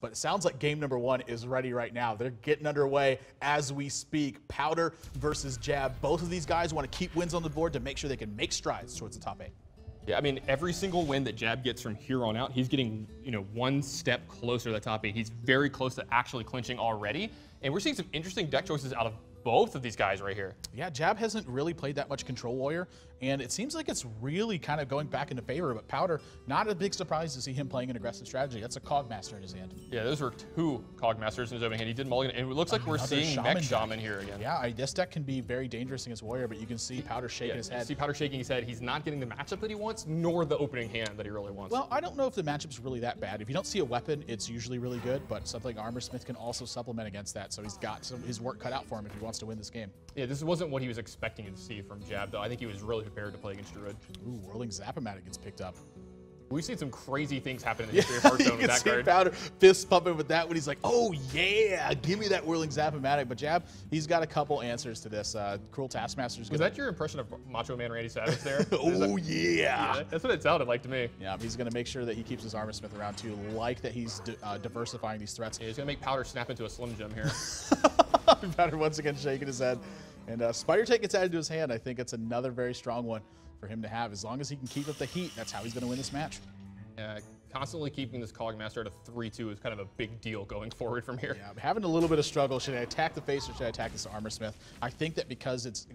But it sounds like game number 1 is ready right now. They're getting underway as we speak. Powder versus Jab. Both of these guys want to keep wins on the board to make sure they can make strides towards the top 8. Yeah, I mean, every single win that Jab gets from here on out, he's getting, one step closer to the top 8. He's very close to actually clinching already. And we're seeing some interesting deck choices out of both of these guys right here. Yeah, Jab hasn't really played that much Control Warrior, and it seems like it's really kind of going back into favor, but Powder, not a big surprise to see him playing an aggressive strategy. That's a Cog Master in his hand. Yeah, those were 2 Cog Masters in his opening hand. He did mulligan, and it looks like we're seeing Mech Shaman here again. Yeah, this deck can be very dangerous against Warrior, but you can see Powder shaking his head. You see Powder shaking his head. He's not getting the matchup that he wants, nor the opening hand that he really wants. Well, I don't know if the matchup's really that bad. If you don't see a weapon, it's usually really good, but something like Armor Smith can also supplement against that, so he's got his work cut out for him if he wants to win this game. Yeah, this wasn't what he was expecting to see from Jab, though. I think he was really prepared to play against Druid. Ooh, Whirling Zap-O-Matic gets picked up. We've seen some crazy things happen in the history of Hearthstone with that card. Powder fist pumping with that when he's like, oh yeah, give me that Whirling Zap-O-Matic. But Jab, he's got a couple answers to this. Cruel Taskmaster's Was that your impression of Macho Man Randy Savage there? Oh yeah. That's what it sounded like to me. Yeah, he's going to make sure that he keeps his Armor Smith around too, like that he's diversifying these threats. Yeah, he's going to make Powder snap into a Slim Jim here. Powder once again shaking his head. And Spider Take gets added to his hand. I think it's another very strong one for him to have. As long as he can keep up the heat, that's how he's going to win this match. Constantly keeping this Cog Master at a 3-2 is kind of a big deal going forward from here. Yeah, I'm having a little bit of struggle. Should I attack the face or should I attack this Armor Smith? I think that because it's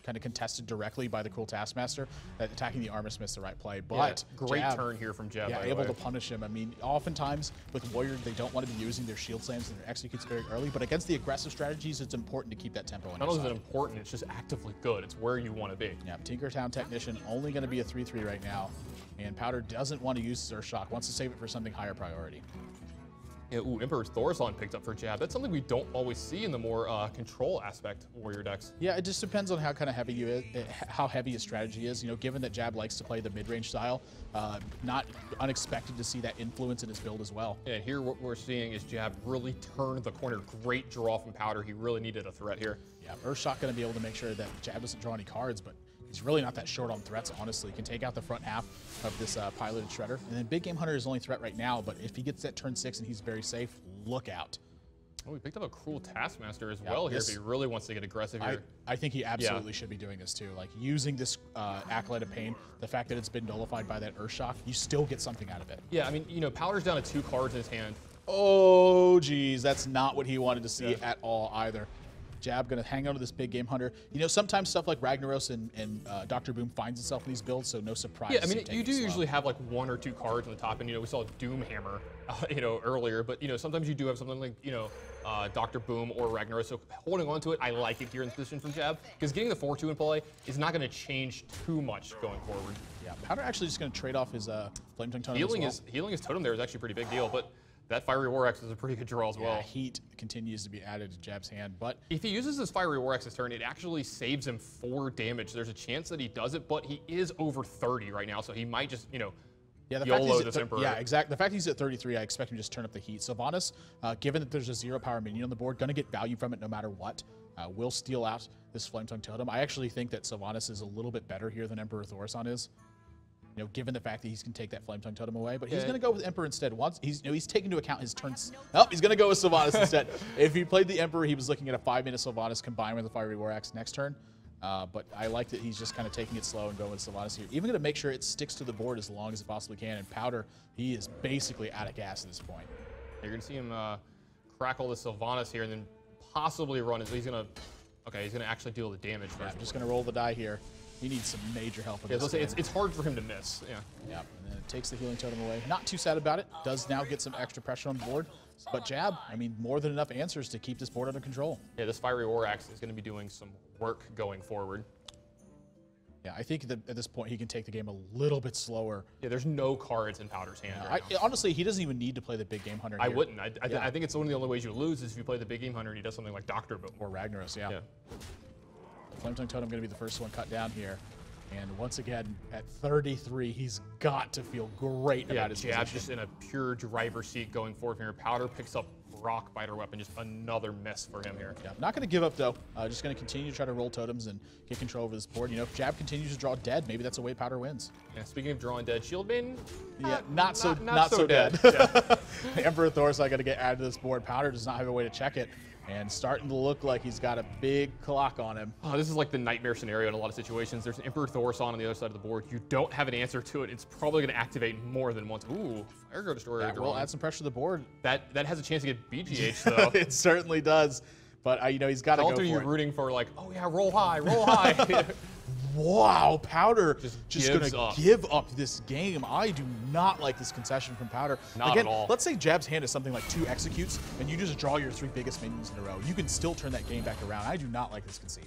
kind of contested directly by the Cruel Taskmaster, that attacking the Armor Smith's the right play. But yeah, great turn here from Jab. Yeah, able to punish him. I mean, oftentimes with Warrior, they don't want to be using their shield slams and their executes very early, but against the aggressive strategies, it's important to keep that tempo in. Not only is it important, it's just actively good. It's where you want to be. Yeah, Tinkertown Technician only going to be a 3-3 right now, and Powder doesn't want to use Earth Shock, wants to save it for something higher priority. Yeah, ooh, Emperor's Thorson picked up for Jab. That's something we don't always see in the more control aspect Warrior decks. Yeah, it just depends on how kind of heavy how heavy his strategy is. Given that Jab likes to play the mid-range style, not unexpected to see that influence in his build as well. Yeah, here what we're seeing is Jab really turn the corner. Great draw from Powder. He really needed a threat here. Yeah, Earthshock going to be able to make sure that Jab doesn't draw any cards, but he's really not that short on threats, honestly. He can take out the front half of this piloted Shredder. And then Big Game Hunter is only threat right now, but if he gets that turn 6 and he's very safe, look out. Oh, he picked up a Cruel Taskmaster as well here if he really wants to get aggressive here. I think he absolutely should be doing this too. Like using this Acolyte of Pain, the fact that it's been nullified by that Earthshock, you still get something out of it. Yeah, I mean, Powder's down to 2 cards in his hand. Oh, geez, that's not what he wanted to see at all either. Jab going to hang on to this Big Game Hunter. Sometimes stuff like Ragnaros and Dr. Boom finds itself in these builds, so no surprise. Yeah, I mean, you do usually have like 1 or 2 cards on the top, and we saw Doomhammer, earlier, but sometimes you do have something like Dr. Boom or Ragnaros. So holding on to it, I like it here in this position from Jab, because getting the 4-2 in play is not going to change too much going forward. Yeah, Powder actually just going to trade off his Flame Tongue Totem. Healing his totem there is actually a pretty big deal, but that Fiery War Axe is a pretty good draw as well. Heat continues to be added to Jab's hand, but if he uses his Fiery War Axe this turn, it actually saves him 4 damage. There's a chance that he does it, but he is over 30 right now, so he might just, YOLO this Emperor. Yeah, exactly. The fact he's at 33, I expect him to just turn up the heat. Sylvanas, given that there's a 0 power minion on the board, going to get value from it no matter what. Will steal out this Flame Tongue Totem. I actually think that Sylvanas is a little bit better here than Emperor Thorson is. Given the fact that he can take that Flame Tongue Totem away, but he's going to go with Emperor instead. Once he's taking into account his turns. Oh, he's going to go with Sylvanas instead. If he played the Emperor, he was looking at a 5-minute Sylvanas combined with the Fiery War Axe next turn. But I like that he's just kind of taking it slow and going with Sylvanas here. Even going to make sure it sticks to the board as long as it possibly can. And Powder, he is basically out of gas at this point. You're going to see him crackle the Sylvanas here and then possibly run it. He's going to actually deal the damage first. Yeah, I'm just going to roll the die here. He needs some major help. It's hard for him to miss. Yeah. Yeah, and then it takes the Healing Totem away. Not too sad about it. Does now get some extra pressure on the board. But Jab, I mean, more than enough answers to keep this board under control. Yeah, this Fiery War Axe is going to be doing some work going forward. Yeah, I think that at this point he can take the game a little bit slower. Yeah, there's no cards in Powder's hand right now. Honestly, he doesn't even need to play the Big Game Hunter here. I wouldn't. I think it's one of the only ways you lose is if you play the Big Game Hunter and he does something like Dr. Boom. Or Ragnaros, yeah. Flame Tongue Totem going to be the first one cut down here. And once again, at 33, he's got to feel great about his Jab position. just in a pure driver's seat going forward from here. Powder picks up Rock Biter weapon, just another miss for him here. Yeah, not going to give up, though. Just going to continue to try to roll totems and get control over this board. You know, if Jab continues to draw dead, maybe that's a way Powder wins. Yeah, speaking of drawing dead, Shield Maiden, Yeah, not so dead. Emperor Thor's not going to get added to this board. Powder does not have a way to check it. And starting to look like he's got a big clock on him. Oh, this is like the nightmare scenario in a lot of situations. There's an Emperor Thorson on the other side of the board. You don't have an answer to it. It's probably going to activate more than once. Ooh, Fire Go Destroyer. That will add some pressure to the board. That has a chance to get BGH, though. It certainly does. But, you know, he's got to go for you it. rooting for, like, oh, yeah, roll high, roll high. Wow, Powder just going gives to up. give up this game. I do not like this concession from Powder. Not Again, at all. let's say Jab's hand is something like 2 executes, and you just draw your 3 biggest minions in a row. You can still turn that game back around. I do not like this conceit.